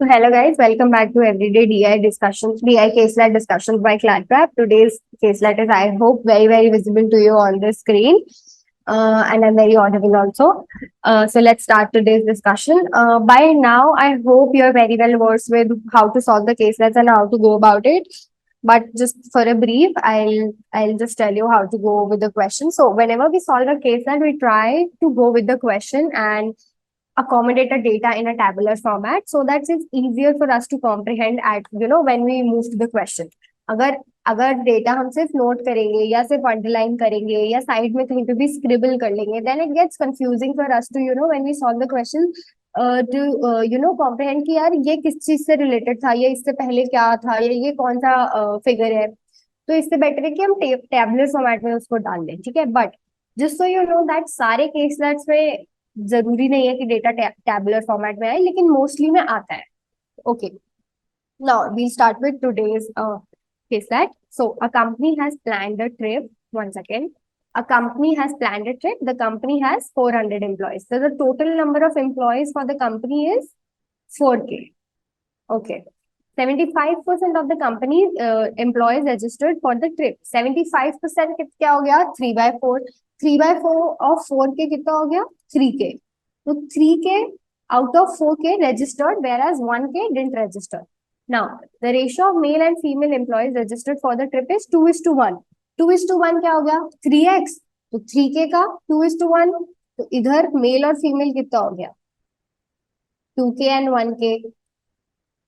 hello guys, welcome back to Everyday DI Discussions, DI Caselet Discussions by CladPrep. Today's caselet is, I hope, very visible to you on the screen. And I'm very audible also. So let's start today's discussion. By now, I hope you're very well versed with how to solve the caselets and how to go about it. But just for a brief, I'll just tell you how to go with the question. So whenever we solve a caselet, we try to go with the question and accommodate the data in a tabular format so that it's easier for us to comprehend at when we move to the question. अगर अगर data हम सिर्फ note करेंगे या सिर्फ underline करेंगे या side में कहीं पे भी स्क्रिबल कर लेंगे then it gets confusing for us too when we solve the question to comprehend कि यार ये किस चीज से रिलेटेड था, ये इससे पहले क्या था, ये कौन सा फिगर है. तो इससे बेटर है कि हम टैबुलर फॉर्मेट में उसको डाल दें. ठीक है, but just so you know that सारे केसेस में जरूरी नहीं है कि डेटा टैबुलर फॉर्मेट में आए, लेकिन मोस्टली में आता है. Okay, now we start with today's caselet. So a company has planned a trip. One second. A company has planned a trip. The company has 400 employees. So the total number of employees for the company is 4K. Okay. 75% of the company's employees registered for the trip. 75% क्या हो गया? 3/4. 3/4 of 4K कितना हो गया? 3K. तो 3K out of 4K registered, whereas 1K didn't register. Now, the ratio of male and female employees registered for the trip is 2:1. 2:1 क्या हो गया? 3x. तो 3K का 2:1. तो इधर मेल और फीमेल कितना हो गया? 2K and 1K.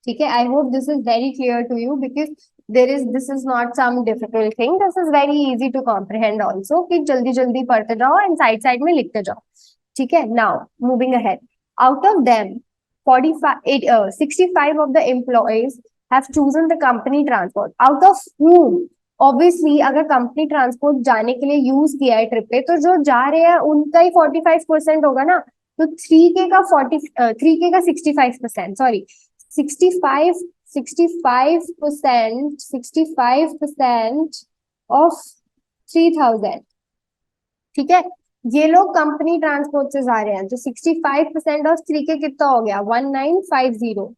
ठीक है, I hope this is very clear to you because this is not some difficult thing. This is very easy to comprehend also कि जल्दी जल्दी पढ़ते जाओ and साइड में लिखते जाओ. ठीक है, now moving ahead. Out of them 65 of the employees have chosen the company transport. Out of whom? Obviously अगर company transport जाने के लिए यूज किया है ट्रिप पे, तो जो जा रहे हैं उनका ही 45% होगा ना. तो 3K का 65%, सॉरी 65% of 3000. ठीक है, ये लोग कंपनी ट्रांसपोर्ट से जा रहे हैं. तो 65% ऑफ 3K कितना हो गया? 1950.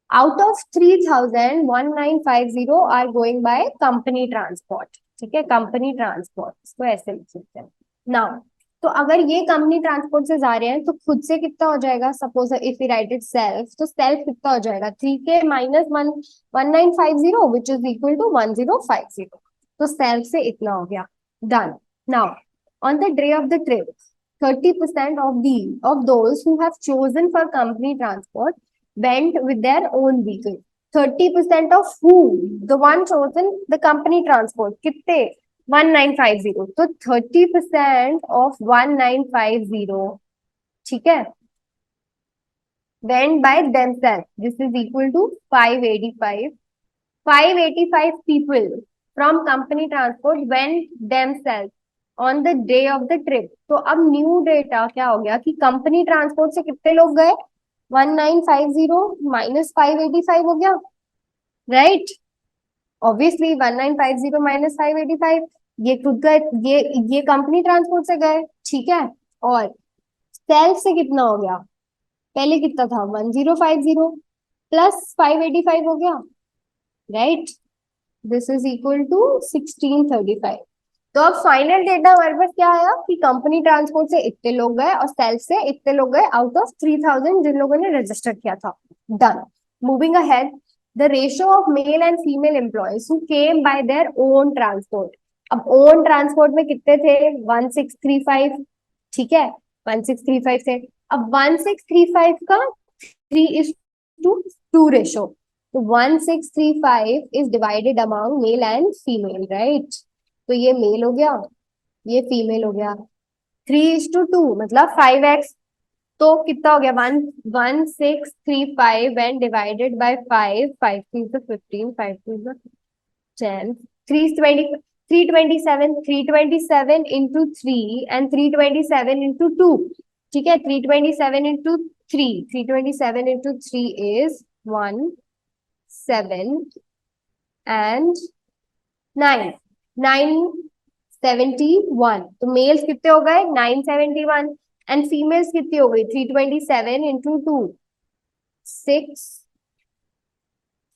Out of 3000 1950 are going by company transport. ठीक है, कंपनी ट्रांसपोर्ट, इसको ऐसे लिख सकते हैं. नाउ तो अगर ये कंपनी ट्रांसपोर्ट से जा रहे हैं तो खुद से कितना हो जाएगा? Suppose if we write it self, तो सेल्फ कितना हो जाएगा? 3K minus 1950 which is equal to 1050. तो सेल्फ से इतना हो गया. Done. Now on the day of the trip, 30% of those who have chosen for company transport went with their own vehicle. 30% of who? The one chosen the company transport. कितने? 1950. तो 30% of 1950, ठीक है, went by themselves. This is equal to 585. 585 people from company transport went themselves on the day of the trip. तो अब new data क्या हो गया कि कंपनी ट्रांसपोर्ट से कितने लोग गए? 1950 माइनस 585 हो गया, राइट? ऑब्वियसली 1950 माइनस 585, ये खुद गए, ये कंपनी ट्रांसपोर्ट से गए. ठीक है, और सेल्फ से कितना हो गया? पहले कितना था? 1050 प्लस 585 हो गया, right? This is equal to 1635. तो अब फाइनल डेटा हमारे पास क्या आया कि कंपनी ट्रांसपोर्ट से इतने लोग गए और सेल्फ से इतने लोग गए आउट ऑफ 3000 जिन लोगों ने रजिस्टर किया था. Done. Moving ahead, the ratio of male and female employees who came by their own transport. अब ओन ट्रांसपोर्ट में कितने थे? 1635. ठीक है, 1635 से अब 1635 का 3:2 रेशियो. तो 1635 is divided among male and female, right? तो ये मेल हो गया, ये फीमेल हो गया. 3:2 मतलब 5x. तो कितना हो गया? 1635 when divided by 5. 5 is the 15, 5 is the 10. 327 into 3 and 327 into 2. ठीक है, 327 into 3. 327 into 3 is 1, 7 and 9. 971. तो मेल्स कितने हो गए? 971. एंड फीमेल्स कितनी हो गई? 327 into 2, 6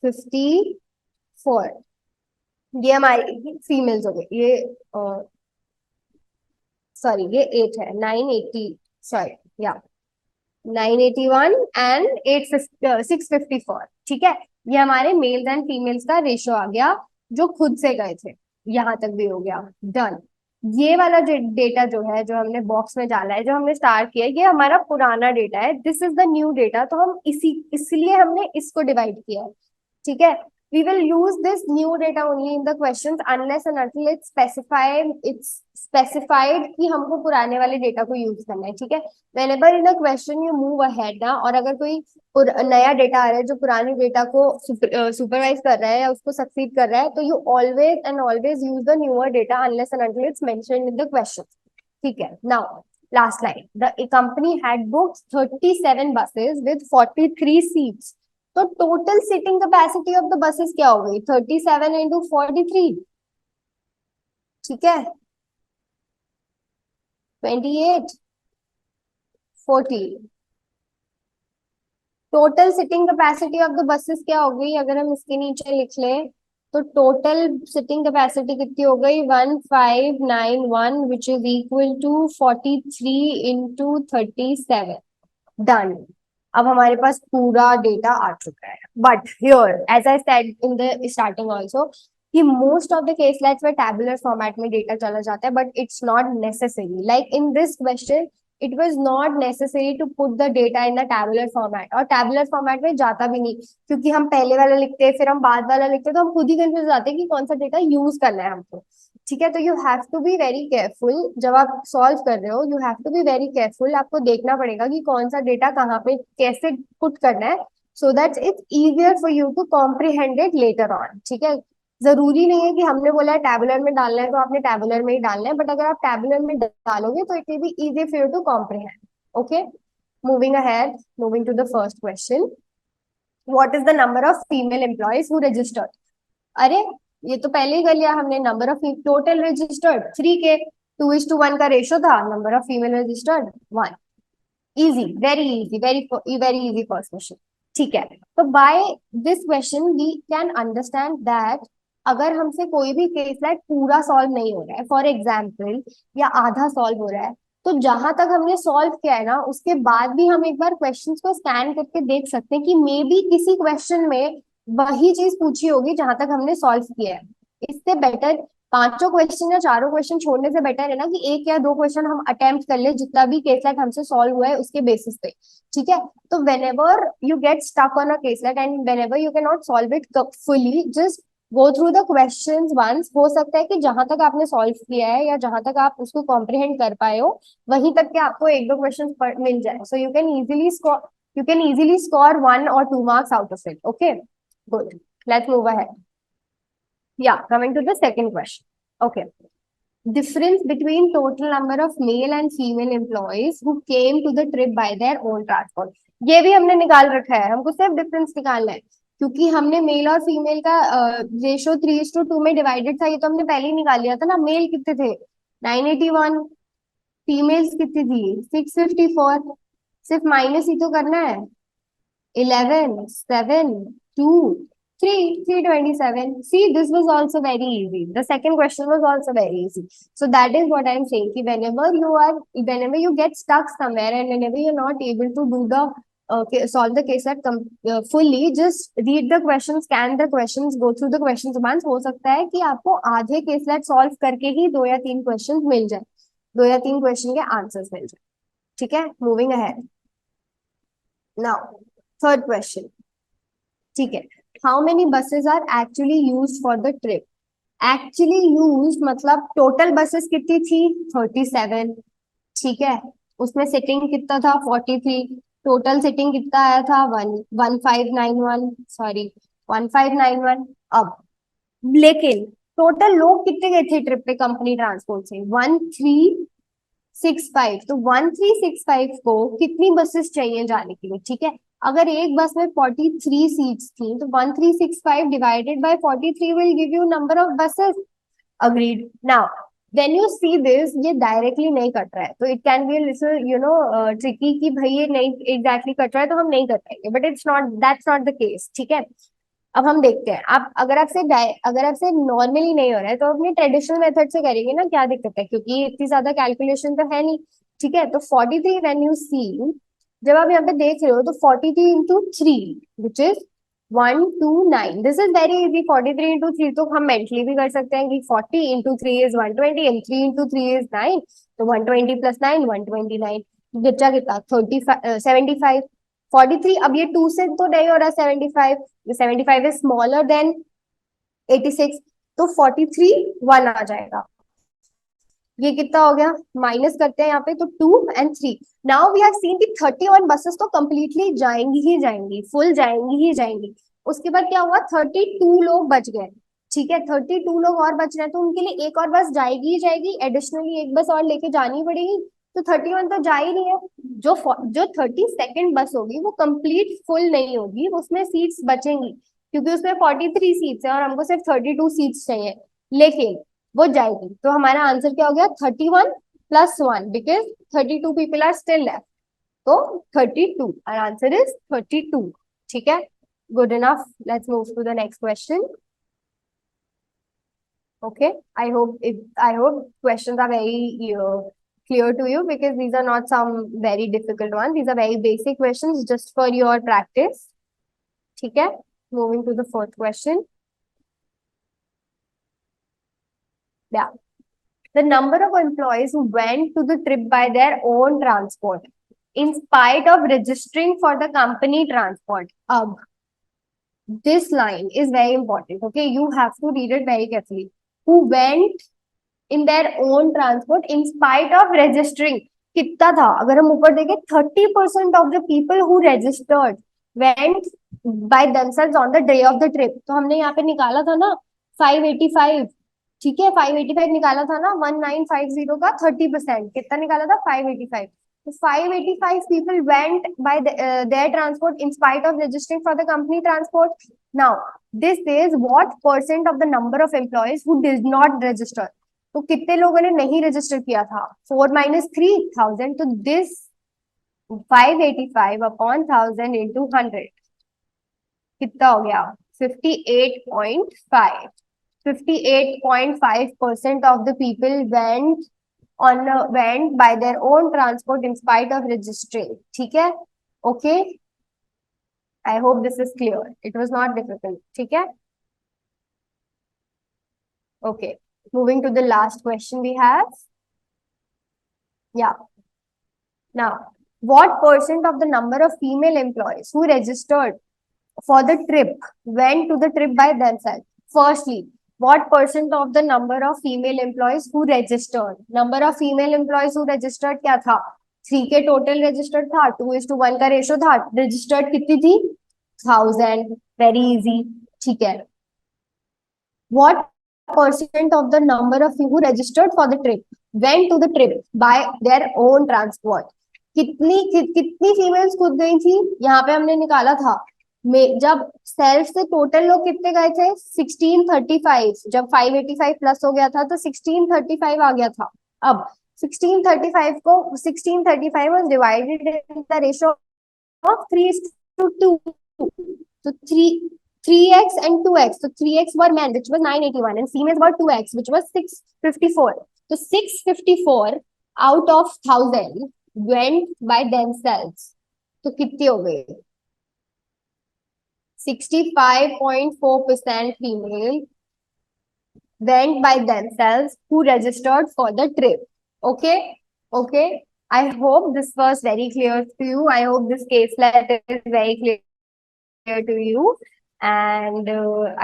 54, ये हमारी फीमेल्स हो गई। ये सॉरी ये 8 है, 980, सॉरी या 981 एंड 654, ठीक है। ये हमारे मेल्स एंड फीमेल्स का रेशियो आ गया जो खुद से गए थे, यहां तक भी हो गया, डन। ये वाला डेटा जो है, जो हमने बॉक्स में डाला है, जो हमने स्टार्ट किया है, ये हमारा पुराना डेटा है, this is the new data. तो हम इसलिए हमने इसको डिवाइड किया है, ठीक है। We will use this new data only in the questions unless and until it's specified कि हमको पुराने वाले डेटा को यूज करना है, ठीक है। Whenever in a question you move ahead ना, और अगर कोई नया डेटा आ रहा है जो पुराने डेटा को सुपरवाइज कर रहा है या उसको सक्सीड कर रहा है, तो you always use the newer data unless and until it's mentioned in the question, ठीक है। Now last line, the company had booked 37 buses with 43 seats। तो total seating capacity of the buses क्या हो गई, 37 इंटू 43, ठीक है, 28, 40। Total seating capacity of the buses क्या हो गई, अगर हम इसके नीचे लिख लें, तो टोटल सीटिंग कैपेसिटी कितनी हो गई, 1591, which is equal to 43 into 37, done. अब हमारे पास पूरा डेटा आ चुका है, but here as I said in the starting also कि मोस्ट ऑफ द केसलेट्स में टैबुलर फॉर्मेट में डेटा चला जाता है, but it's not necessary. Like in this question it was not necessary to put the data in the tabular format, और tabular format में जाता भी नहीं, क्योंकि हम पहले वाला लिखते हैं फिर हम बाद वाला लिखते हैं, तो हम खुद ही कंफ्यूज हो जाते हैं कि कौन सा डेटा यूज करना है हमको, ठीक है। तो you have to be very careful जब आप सॉल्व कर रहे हो, you have to be very careful, आपको देखना पड़ेगा कि कौन सा डेटा कहाँ पे कैसे पुट करना है, so that it's easier for you to comprehend it later on, ठीक है। जरूरी नहीं है कि हमने बोला है टैबुलर में डालना है तो आपने टैबुलर में ही डालना है, बट अगर आप टैबुलर में डालोगे तो it will be easy for you to comprehend, okay. Moving ahead, moving to the first question, what is the number of female employees who registered. अरे ये तो पहले ही कर लिया हमने, नंबर ऑफ टोटल रजिस्टर्ड 3 के, 2:1 का रेशो था, number of female registered 1, easy, very easy, very easy first question, ठीक है। तो by this question we can understand that अगर हमसे कोई भी केस लाइक पूरा सॉल्व नहीं हो रहा है, फॉर एग्जाम्पल या आधा सॉल्व हो रहा है, तो जहां तक हमने सॉल्व किया है ना, उसके बाद भी हम एक बार क्वेश्चंस को स्कैन करके देख सकते हैं कि मे बी किसी क्वेश्चन में वही चीज पूछी होगी जहां तक हमने सॉल्व किया है। इससे बेटर पांचों क्वेश्चन या चारों क्वेश्चन छोड़ने से बेटर है ना कि एक या दो क्वेश्चन हम अटेम्प्ट कर ले, जितना भी केस लाइक हमसे सॉल्व हुआ है उसके बेसिस पे, ठीक है। तो whenever you get stuck on a caselet and whenever you cannot solve it fully, just go through the questions once। हो सकता है कि जहां तक आपने सॉल्व किया है या जहां तक आप उसको कॉम्प्रिहेंड कर पाए हो, वहीं तक के आपको एक दो क्वेश्चन मिल जाए, सो you can easily score 1 or 2 marks out of it, okay, good, let's move ahead। Yeah, coming to the second question, okay, difference between total number of male and female employees who came to the trip by their own transport। ये भी हमने निकाल रखा है, हमको सिर्फ difference निकालना है, क्योंकि हमने मेल और फीमेल का रेशो 3:2 में डिवाइडेड था, ये तो हमने पहले ही निकाल लिया था ना। मेल कितने थे, 981, फीमेल्स कितनी थी, 654, सिर्फ माइनस ही तो करना है, 11, 7, 2, 3, 327। See, this was also very easy. The second question was also very easy. So that is what I'm saying. Ki whenever you get stuck somewhere and whenever you're not able to do the solve the case at fully, just read the questions, scan the questions, go through the questions once। हो सकता है कि आपको आधे caselet solve करके ही 2 या 3 question मिल जाए, 2 या 3 क्वेश्चन के आंसर्स मिल जाए, ठीक है। Moving ahead, now third question, ठीक है। How many buses are actually use for the trip. Actually use मतलब टोटल बसेस कितनी थी, 37, ठीक है। उसमें सिटिंग कितना था, 43, टोटल सिटिंग कितना आया था, 1591, सॉरी 1591। अब लेकिन टोटल लोग कितने गए थे ट्रिप पे कंपनी ट्रांसपोर्ट से, 1365। तो 1365 को कितनी बसेस चाहिए जाने के लिए, ठीक है। अगर एक बस में 43 सीट्स थी, तो 1365 divided by 43 will give you number of buses, agreed. Now when you see this, ये डायरेक्टली नहीं कट रहा है, तो it can be little tricky कि भाई ये नहीं एग्जैक्टली कट रहा है तो हम नहीं कर पाएंगे, but it's not, that's not the case, ठीक है। अब हम देखते हैं, आप अगर आपसे नॉर्मली नहीं हो रहा है तो अपने ट्रेडिशनल मेथड से करेंगे ना, क्या दिक्कत है, क्योंकि इतनी ज्यादा कैलकुलेशन तो है नहीं। ठीक है, तो 43 व्हेन यू सी, जब आप यहाँ पे देख रहे हो तो 43 into three which is 129, this is very easy. 43 into three तो हम मेंटली भी कर सकते हैं कि 40 into three is 120 and 3 into three is 9, तो 120 प्लस 9 129, बच्चा कितना 75। 43, अब ये 2 से तो नहीं हो रहा 75, 75 is smaller than 86, तो 43 1 आ जाएगा। ये कितना हो गया, माइनस करते हैं यहाँ पे, तो 2 and 3। Now we have seen कि 31 बसेस तो कंप्लीटली जाएंगी ही जाएंगी, फुल जाएंगी ही जाएंगी। उसके बाद क्या हुआ, 32 लोग बच गए। ठीक है, 32 लोग और बच रहे हैं, तो उनके लिए एक और बस जाएगी ही जाएगी, एडिशनली एक बस और लेके जानी पड़ेगी। तो 31 तो जा ही नहीं है। जो 32nd बस होगी वो कंप्लीट फुल नहीं होगी, उसमें सीट्स बचेंगी, क्योंकि उसमें 43 सीट्स है और हमको सिर्फ 32 सीट्स चाहिए, लेकिन वो जाएगी। तो हमारा आंसर क्या हो गया, 31 plus 1, because 32 people are still left, तो 32, और आंसर इज 32। ठीक है, good enough, let's move to the next question. Okay, I hope questions are very clear to you, because these are not some very difficult ones. These are very basic questions just for your practice. ठीक है, moving to the fourth question. Yeah, the number of employees who went to the trip by their own transport, in spite of registering for the company transport. This line is very important. Okay, you have to read it very carefully. Who went in their own transport in spite of registering, कितना था, अगर हम ऊपर देखें 30% of the people who registered went by themselves on the day of the trip. तो हमने यहाँ पे निकाला था ना 585। ठीक है, 585 निकाला था ना, 1950 का 30% कितना निकाला था, 585। तो 585 people went by their transport in spite of registering for the company transport. Now this is what percent of the number of employees who did not register. तो कितने लोगों ने नहीं रजिस्टर किया था, 4 माइनस 3000, तो दिस 585 अपॉन 1000 इंटू 100 कितना हो गया, 58.5। 58.5% of the people went by their own transport in spite of registering. ठीक है, okay, I hope this is clear, it was not difficult. ठीक है, okay, moving to the last question we have. Yeah, now what percent of the number of female employees who registered for the trip went to the trip by themselves? Firstly, what percent of the number of female employees who registered? Number of female employees who registered क्या था, 3 के total registered था, 2:1 का ratio था, registered कितनी थी, 1000, very easy. ठीक है, what percent of the number of who registered for the trip went to the trip by their own transport? कितनी फीमेल्स खुद गई थी, यहाँ पे हमने निकाला था, जब सेल्फ से टोटल लोग कितने गए थे, 1635, जब 585 प्लस हो गया था तो 1635 आ गया था। अब 1635 को 1635 was divided in the ratio of 3:2, so 3x and 2x, so 3x were men which was 981 and females were 2x which was 654, so 654 out of 1000 went by themselves, तो कितनी हो गई, 65.4% female went by themselves who registered for the trip. Okay, okay, I hope this was very clear to you. I hope this case letter is very clear to you, and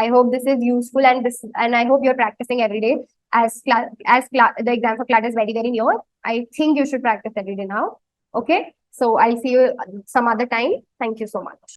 I hope this is useful, and I hope you're practicing every day, as the exam for CLAT is very near. I think you should practice every day now. Okay, so I'll see you some other time. Thank you so much.